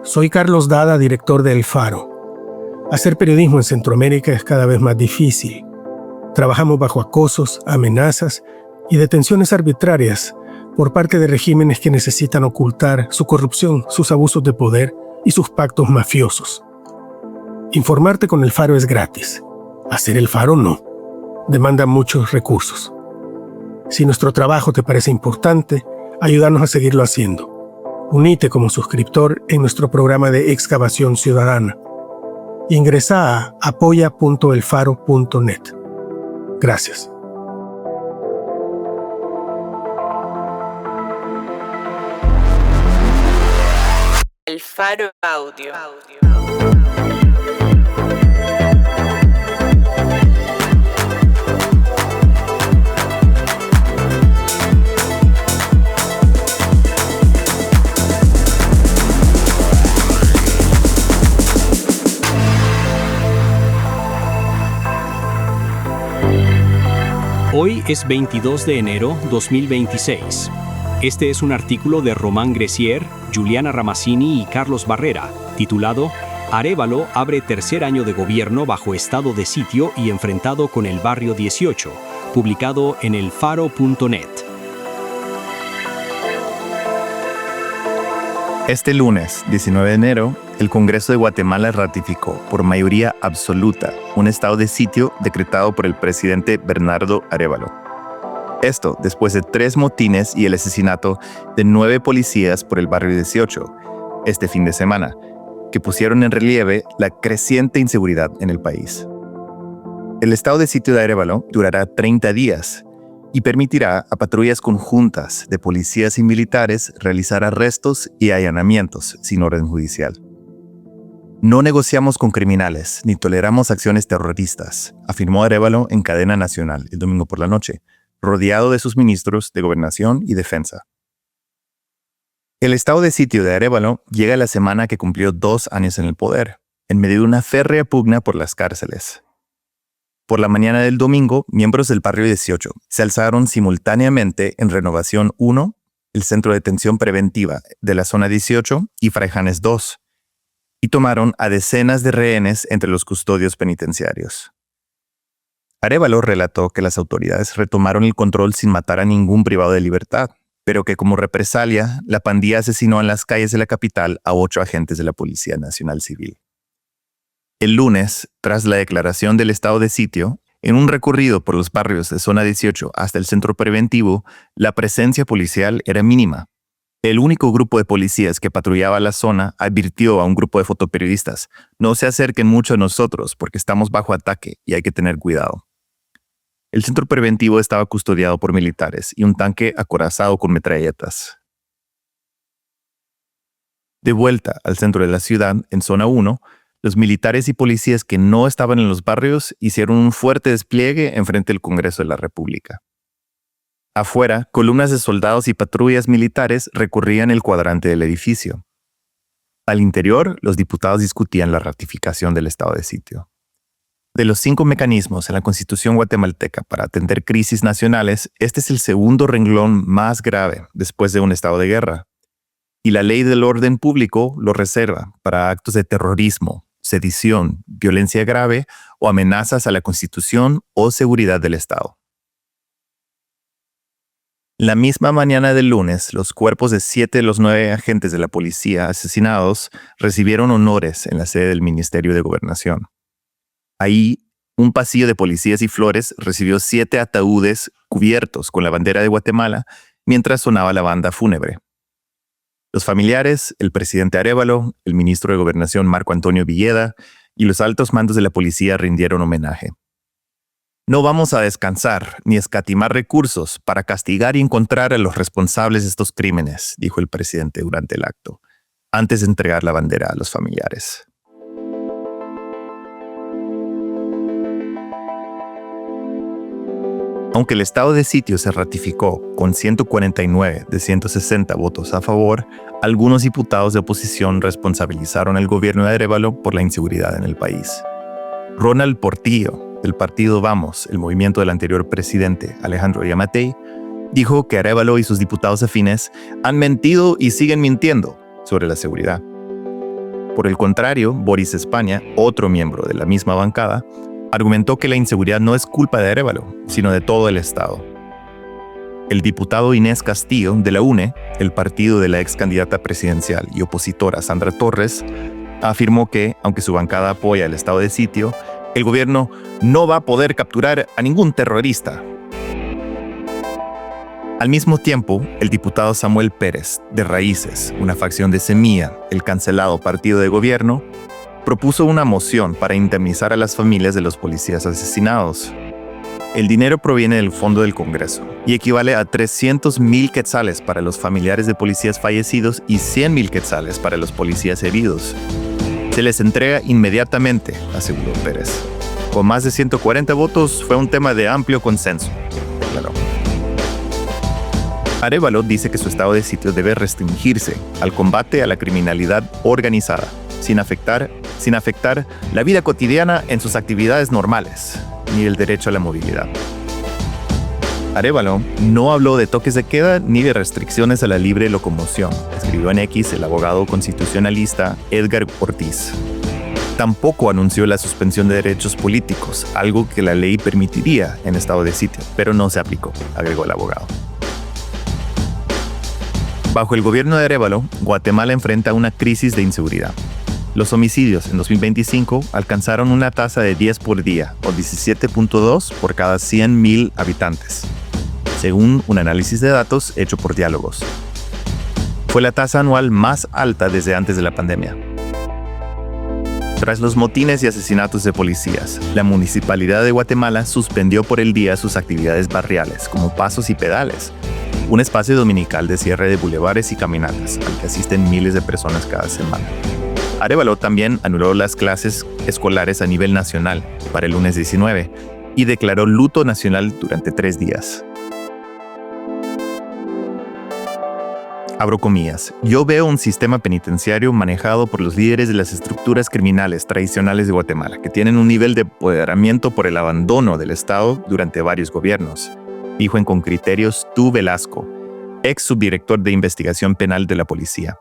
Soy Carlos Dada, director de El Faro. Hacer periodismo en Centroamérica es cada vez más difícil. Trabajamos bajo acosos, amenazas y detenciones arbitrarias por parte de regímenes que necesitan ocultar su corrupción, sus abusos de poder y sus pactos mafiosos. Informarte con El Faro es gratis. Hacer El Faro no. Demanda muchos recursos. Si nuestro trabajo te parece importante, ayúdanos a seguirlo haciendo. Unite como suscriptor en nuestro programa de excavación ciudadana. Ingresa a apoya.elfaro.net. Gracias. El Faro Audio. Hoy es 22 de enero 2026. Este es un artículo de Román Gressier, Juliana Ramazzini y Carlos Barrera, titulado Arévalo abre tercer año de gobierno bajo estado de sitio y enfrentado con el barrio 18, publicado en elfaro.net. Este lunes, 19 de enero, el Congreso de Guatemala ratificó por mayoría absoluta un estado de sitio decretado por el presidente Bernardo Arévalo. Esto después de 3 motines y el asesinato de 9 policías por el barrio 18 este fin de semana, que pusieron en relieve la creciente inseguridad en el país. El estado de sitio de Arévalo durará 30 días y permitirá a patrullas conjuntas de policías y militares realizar arrestos y allanamientos sin orden judicial. No negociamos con criminales ni toleramos acciones terroristas, afirmó Arévalo en cadena nacional el domingo por la noche, rodeado de sus ministros de Gobernación y Defensa. El estado de sitio de Arévalo llega a la semana que cumplió 2 años en el poder, en medio de una férrea pugna por las cárceles. Por la mañana del domingo, miembros del barrio 18 se alzaron simultáneamente en Renovación 1, el centro de detención preventiva de la zona 18, y Fraijanes 2, y tomaron a decenas de rehenes entre los custodios penitenciarios. Arévalo relató que las autoridades retomaron el control sin matar a ningún privado de libertad, pero que como represalia, la pandilla asesinó en las calles de la capital a 8 agentes de la Policía Nacional Civil. El lunes, tras la declaración del estado de sitio, en un recorrido por los barrios de zona 18 hasta el centro preventivo, la presencia policial era mínima. El único grupo de policías que patrullaba la zona advirtió a un grupo de fotoperiodistas: no se acerquen mucho a nosotros porque estamos bajo ataque y hay que tener cuidado. El centro preventivo estaba custodiado por militares y un tanque acorazado con metralletas. De vuelta al centro de la ciudad, en zona 1, los militares y policías que no estaban en los barrios hicieron un fuerte despliegue enfrente del Congreso de la República. Afuera, columnas de soldados y patrullas militares recorrían el cuadrante del edificio. Al interior, los diputados discutían la ratificación del estado de sitio. De los 5 mecanismos en la Constitución guatemalteca para atender crisis nacionales, este es el segundo renglón más grave después de un estado de guerra. Y la ley del orden público lo reserva para actos de terrorismo, sedición, violencia grave o amenazas a la Constitución o seguridad del Estado. La misma mañana del lunes, los cuerpos de 7 de los 9 agentes de la policía asesinados recibieron honores en la sede del Ministerio de Gobernación. Ahí, un pasillo de policías y flores recibió 7 ataúdes cubiertos con la bandera de Guatemala mientras sonaba la banda fúnebre. Los familiares, el presidente Arévalo, el ministro de Gobernación Marco Antonio Villeda y los altos mandos de la policía rindieron homenaje. No vamos a descansar ni escatimar recursos para castigar y encontrar a los responsables de estos crímenes, dijo el presidente durante el acto, antes de entregar la bandera a los familiares. Aunque el estado de sitio se ratificó con 149 de 160 votos a favor, algunos diputados de oposición responsabilizaron al gobierno de Arévalo por la inseguridad en el país. Ronald Portillo, del partido Vamos, el movimiento del anterior presidente Alejandro Yamatei, dijo que Arévalo y sus diputados afines han mentido y siguen mintiendo sobre la seguridad. Por el contrario, Boris España, otro miembro de la misma bancada, argumentó que la inseguridad no es culpa de Arévalo, sino de todo el Estado. El diputado Inés Castillo, de la UNE, el partido de la ex candidata presidencial y opositora Sandra Torres, afirmó que, aunque su bancada apoya el estado de sitio, el gobierno no va a poder capturar a ningún terrorista. Al mismo tiempo, el diputado Samuel Pérez, de Raíces, una facción de Semilla, el cancelado partido de gobierno, propuso una moción para indemnizar a las familias de los policías asesinados. El dinero proviene del fondo del Congreso y equivale a 300,000 quetzales para los familiares de policías fallecidos y 100,000 quetzales para los policías heridos. Se les entrega inmediatamente, aseguró Pérez. Con más de 140 votos, fue un tema de amplio consenso, declaró. Arévalo dice que su estado de sitio debe restringirse al combate a la criminalidad organizada, sin afectar la vida cotidiana en sus actividades normales, ni el derecho a la movilidad. Arévalo no habló de toques de queda ni de restricciones a la libre locomoción, escribió en X el abogado constitucionalista Edgar Ortiz. Tampoco anunció la suspensión de derechos políticos, algo que la ley permitiría en estado de sitio, pero no se aplicó, agregó el abogado. Bajo el gobierno de Arévalo, Guatemala enfrenta una crisis de inseguridad. Los homicidios en 2025 alcanzaron una tasa de 10 por día, o 17.2 por cada 100,000 habitantes, según un análisis de datos hecho por Diálogos. Fue la tasa anual más alta desde antes de la pandemia. Tras los motines y asesinatos de policías, la Municipalidad de Guatemala suspendió por el día sus actividades barriales, como pasos y pedales, un espacio dominical de cierre de bulevares y caminatas, al que asisten miles de personas cada semana. Arévalo también anuló las clases escolares a nivel nacional para el lunes 19 y declaró luto nacional durante 3 días. Abro comillas, yo veo un sistema penitenciario manejado por los líderes de las estructuras criminales tradicionales de Guatemala, que tienen un nivel de apoderamiento por el abandono del Estado durante varios gobiernos, dijo en Con Criterios Tu Velasco, ex subdirector de investigación penal de la policía.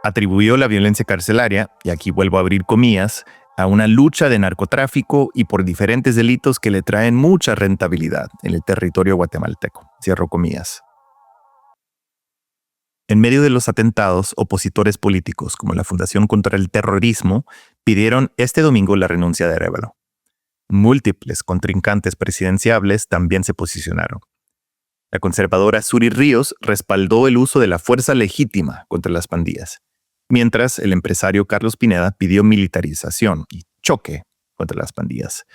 Atribuyó la violencia carcelaria, y aquí vuelvo a abrir comillas, a una lucha de narcotráfico y por diferentes delitos que le traen mucha rentabilidad en el territorio guatemalteco. Cierro comillas. En medio de los atentados, opositores políticos como la Fundación contra el Terrorismo pidieron este domingo la renuncia de Arévalo. Múltiples contrincantes presidenciables también se posicionaron. La conservadora Suri Ríos respaldó el uso de la fuerza legítima contra las pandillas, mientras el empresario Carlos Pineda pidió militarización y choque contra las pandillas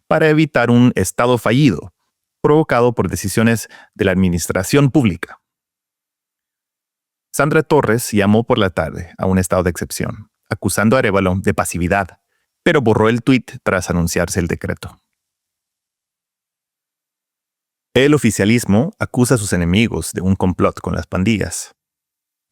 para evitar un Estado fallido provocado por decisiones de la administración pública. Sandra Torres llamó por la tarde a un estado de excepción, acusando a Arévalo de pasividad, pero borró el tuit tras anunciarse el decreto. El oficialismo acusa a sus enemigos de un complot con las pandillas.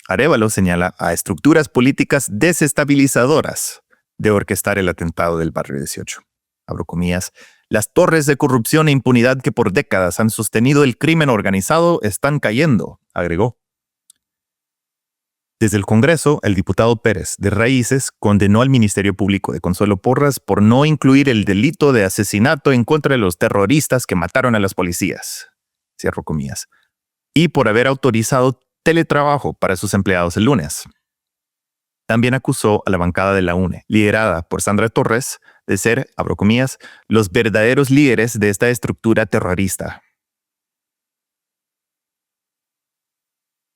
Arévalo señala a estructuras políticas desestabilizadoras de orquestar el atentado del barrio 18. Abro comillas, las torres de corrupción e impunidad que por décadas han sostenido el crimen organizado están cayendo, agregó. Desde el Congreso, el diputado Pérez, de Raíces, condenó al Ministerio Público de Consuelo Porras por no incluir el delito de asesinato en contra de los terroristas que mataron a los policías, cierro comillas, y por haber autorizado teletrabajo para sus empleados el lunes. También acusó a la bancada de la UNE, liderada por Sandra Torres, de ser, abro comillas, los verdaderos líderes de esta estructura terrorista.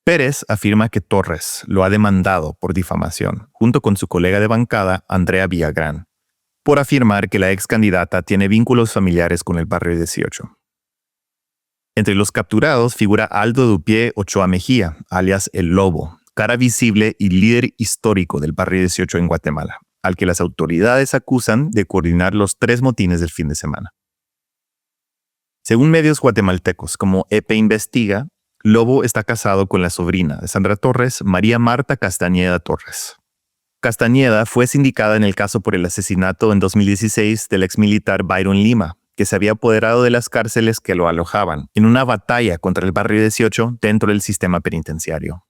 Pérez afirma que Torres lo ha demandado por difamación, junto con su colega de bancada, Andrea Villagrán, por afirmar que la ex candidata tiene vínculos familiares con el barrio 18. Entre los capturados figura Aldo Dupié Ochoa Mejía, alias El Lobo, cara visible y líder histórico del barrio 18 en Guatemala, al que las autoridades acusan de coordinar los 3 motines del fin de semana. Según medios guatemaltecos como EP Investiga, Lobo está casado con la sobrina de Sandra Torres, María Marta Castañeda Torres. Castañeda fue sindicada en el caso por el asesinato en 2016 del exmilitar Byron Lima, que se había apoderado de las cárceles que lo alojaban en una batalla contra el barrio 18 dentro del sistema penitenciario.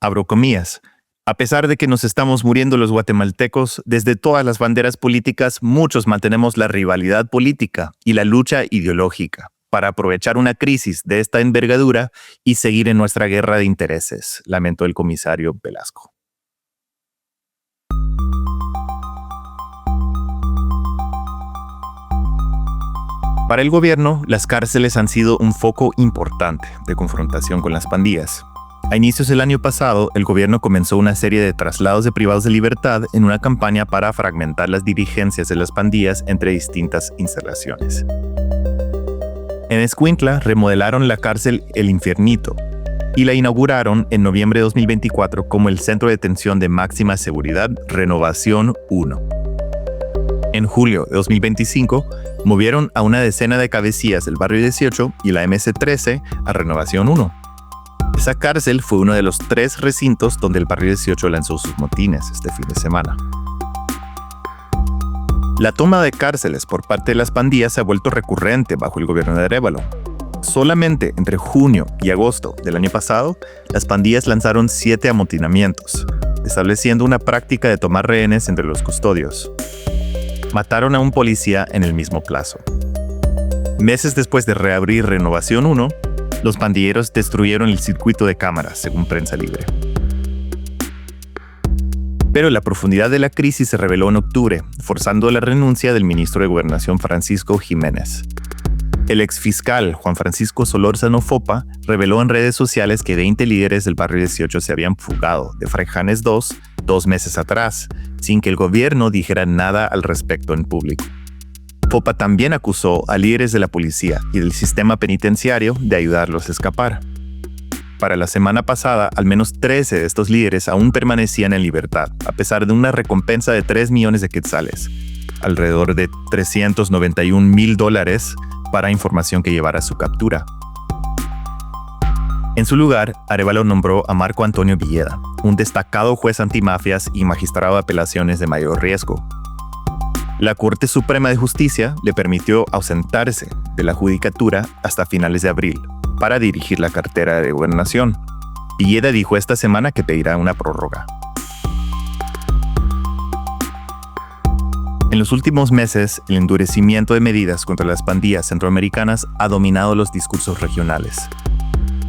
Abro comillas. A pesar de que nos estamos muriendo los guatemaltecos, desde todas las banderas políticas, muchos mantenemos la rivalidad política y la lucha ideológica para aprovechar una crisis de esta envergadura y seguir en nuestra guerra de intereses, lamentó el comisario Velasco. Para el gobierno, las cárceles han sido un foco importante de confrontación con las pandillas. A inicios del año pasado, el gobierno comenzó una serie de traslados de privados de libertad en una campaña para fragmentar las dirigencias de las pandillas entre distintas instalaciones. En Escuintla remodelaron la cárcel El Infiernito y la inauguraron en noviembre de 2024 como el Centro de Detención de Máxima Seguridad Renovación 1. En julio de 2025, movieron a una decena de cabecillas del Barrio 18 y la MS-13 a Renovación 1. Esa cárcel fue uno de los 3 recintos donde el Barrio 18 lanzó sus motines este fin de semana. La toma de cárceles por parte de las pandillas se ha vuelto recurrente bajo el gobierno de Arévalo. Solamente entre junio y agosto del año pasado, las pandillas lanzaron 7 amotinamientos, estableciendo una práctica de tomar rehenes entre los custodios. Mataron a un policía en el mismo plazo. Meses después de reabrir Renovación 1, los pandilleros destruyeron el circuito de cámaras, según Prensa Libre. Pero la profundidad de la crisis se reveló en octubre, forzando la renuncia del ministro de Gobernación Francisco Jiménez. El exfiscal Juan Francisco Solórzano Fopa reveló en redes sociales que 20 líderes del Barrio 18 se habían fugado de Fraijanes 2 meses atrás, sin que el gobierno dijera nada al respecto en público. Fopa también acusó a líderes de la policía y del sistema penitenciario de ayudarlos a escapar. Para la semana pasada, al menos 13 de estos líderes aún permanecían en libertad, a pesar de una recompensa de 3 millones de quetzales, alrededor de $391,000 para información que llevara a su captura. En su lugar, Arévalo nombró a Marco Antonio Villeda, un destacado juez antimafias y magistrado de apelaciones de mayor riesgo. La Corte Suprema de Justicia le permitió ausentarse de la judicatura hasta finales de abril para dirigir la cartera de gobernación. Villeda dijo esta semana que pedirá una prórroga. En los últimos meses, el endurecimiento de medidas contra las pandillas centroamericanas ha dominado los discursos regionales.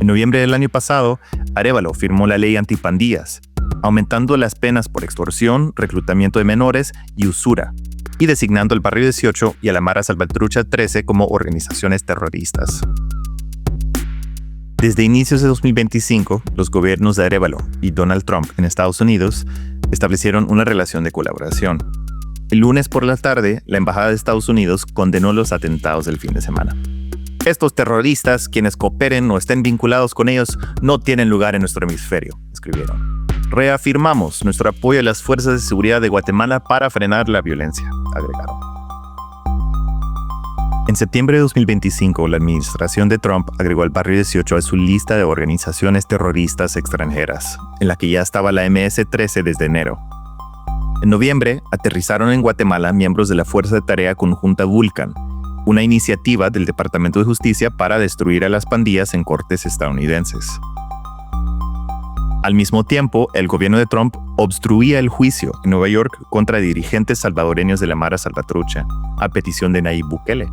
En noviembre del año pasado, Arévalo firmó la ley antipandillas, aumentando las penas por extorsión, reclutamiento de menores y usura, y designando al Barrio 18 y a la Mara Salvatrucha 13 como organizaciones terroristas. Desde inicios de 2025, los gobiernos de Arévalo y Donald Trump en Estados Unidos establecieron una relación de colaboración. El lunes por la tarde, la Embajada de Estados Unidos condenó los atentados del fin de semana. Estos terroristas, quienes cooperen o estén vinculados con ellos, no tienen lugar en nuestro hemisferio, escribieron. Reafirmamos nuestro apoyo a las fuerzas de seguridad de Guatemala para frenar la violencia, agregaron. En septiembre de 2025, la administración de Trump agregó al Barrio 18 a su lista de organizaciones terroristas extranjeras, en la que ya estaba la MS-13 desde enero. En noviembre, aterrizaron en Guatemala miembros de la Fuerza de Tarea Conjunta Vulcan, una iniciativa del Departamento de Justicia para destruir a las pandillas en cortes estadounidenses. Al mismo tiempo, el gobierno de Trump obstruía el juicio en Nueva York contra dirigentes salvadoreños de la Mara Salvatrucha, a petición de Nayib Bukele,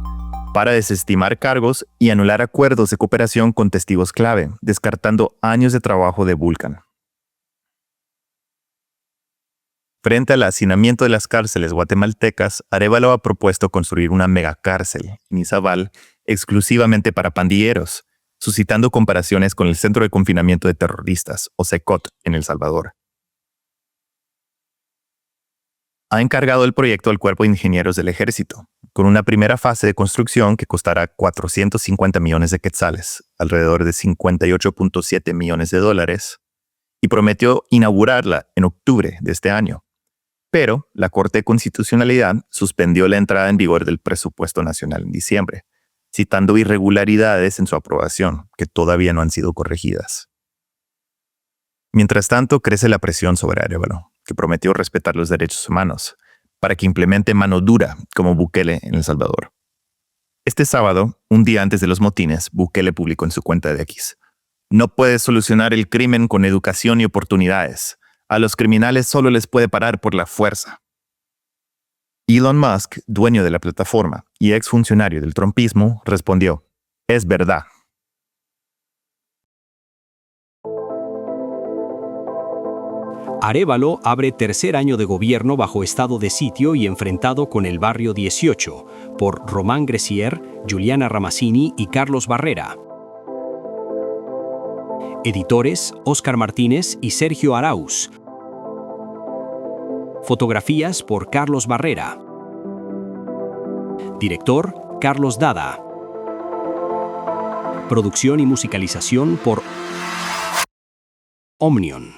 para desestimar cargos y anular acuerdos de cooperación con testigos clave, descartando años de trabajo de Vulcan. Frente al hacinamiento de las cárceles guatemaltecas, Arévalo ha propuesto construir una megacárcel en Izabal exclusivamente para pandilleros, suscitando comparaciones con el Centro de Confinamiento de Terroristas, o CECOT, en El Salvador. Ha encargado el proyecto al Cuerpo de Ingenieros del Ejército, con una primera fase de construcción que costará 450 millones de quetzales, alrededor de 58.7 millones de dólares, y prometió inaugurarla en octubre de este año. Pero la Corte de Constitucionalidad suspendió la entrada en vigor del presupuesto nacional en diciembre, citando irregularidades en su aprobación, que todavía no han sido corregidas. Mientras tanto, crece la presión sobre Arévalo, que prometió respetar los derechos humanos, para que implemente mano dura como Bukele en El Salvador. Este sábado, un día antes de los motines, Bukele publicó en su cuenta de X: No puedes solucionar el crimen con educación y oportunidades. A los criminales solo les puede parar por la fuerza. Elon Musk, dueño de la plataforma y exfuncionario del trumpismo, respondió: es verdad. Arévalo abre tercer año de gobierno bajo estado de sitio y enfrentado con el Barrio 18, por Román Gressier, Juliana Ramazzini y Carlos Barrera. Editores: Óscar Martínez y Sergio Arauz. Fotografías por Carlos Barrera. Director: Carlos Dada. Producción y musicalización por Omnion.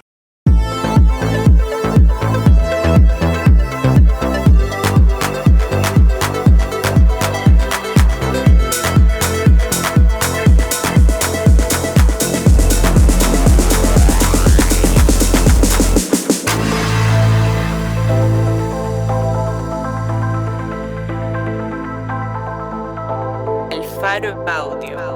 El Faro Audio.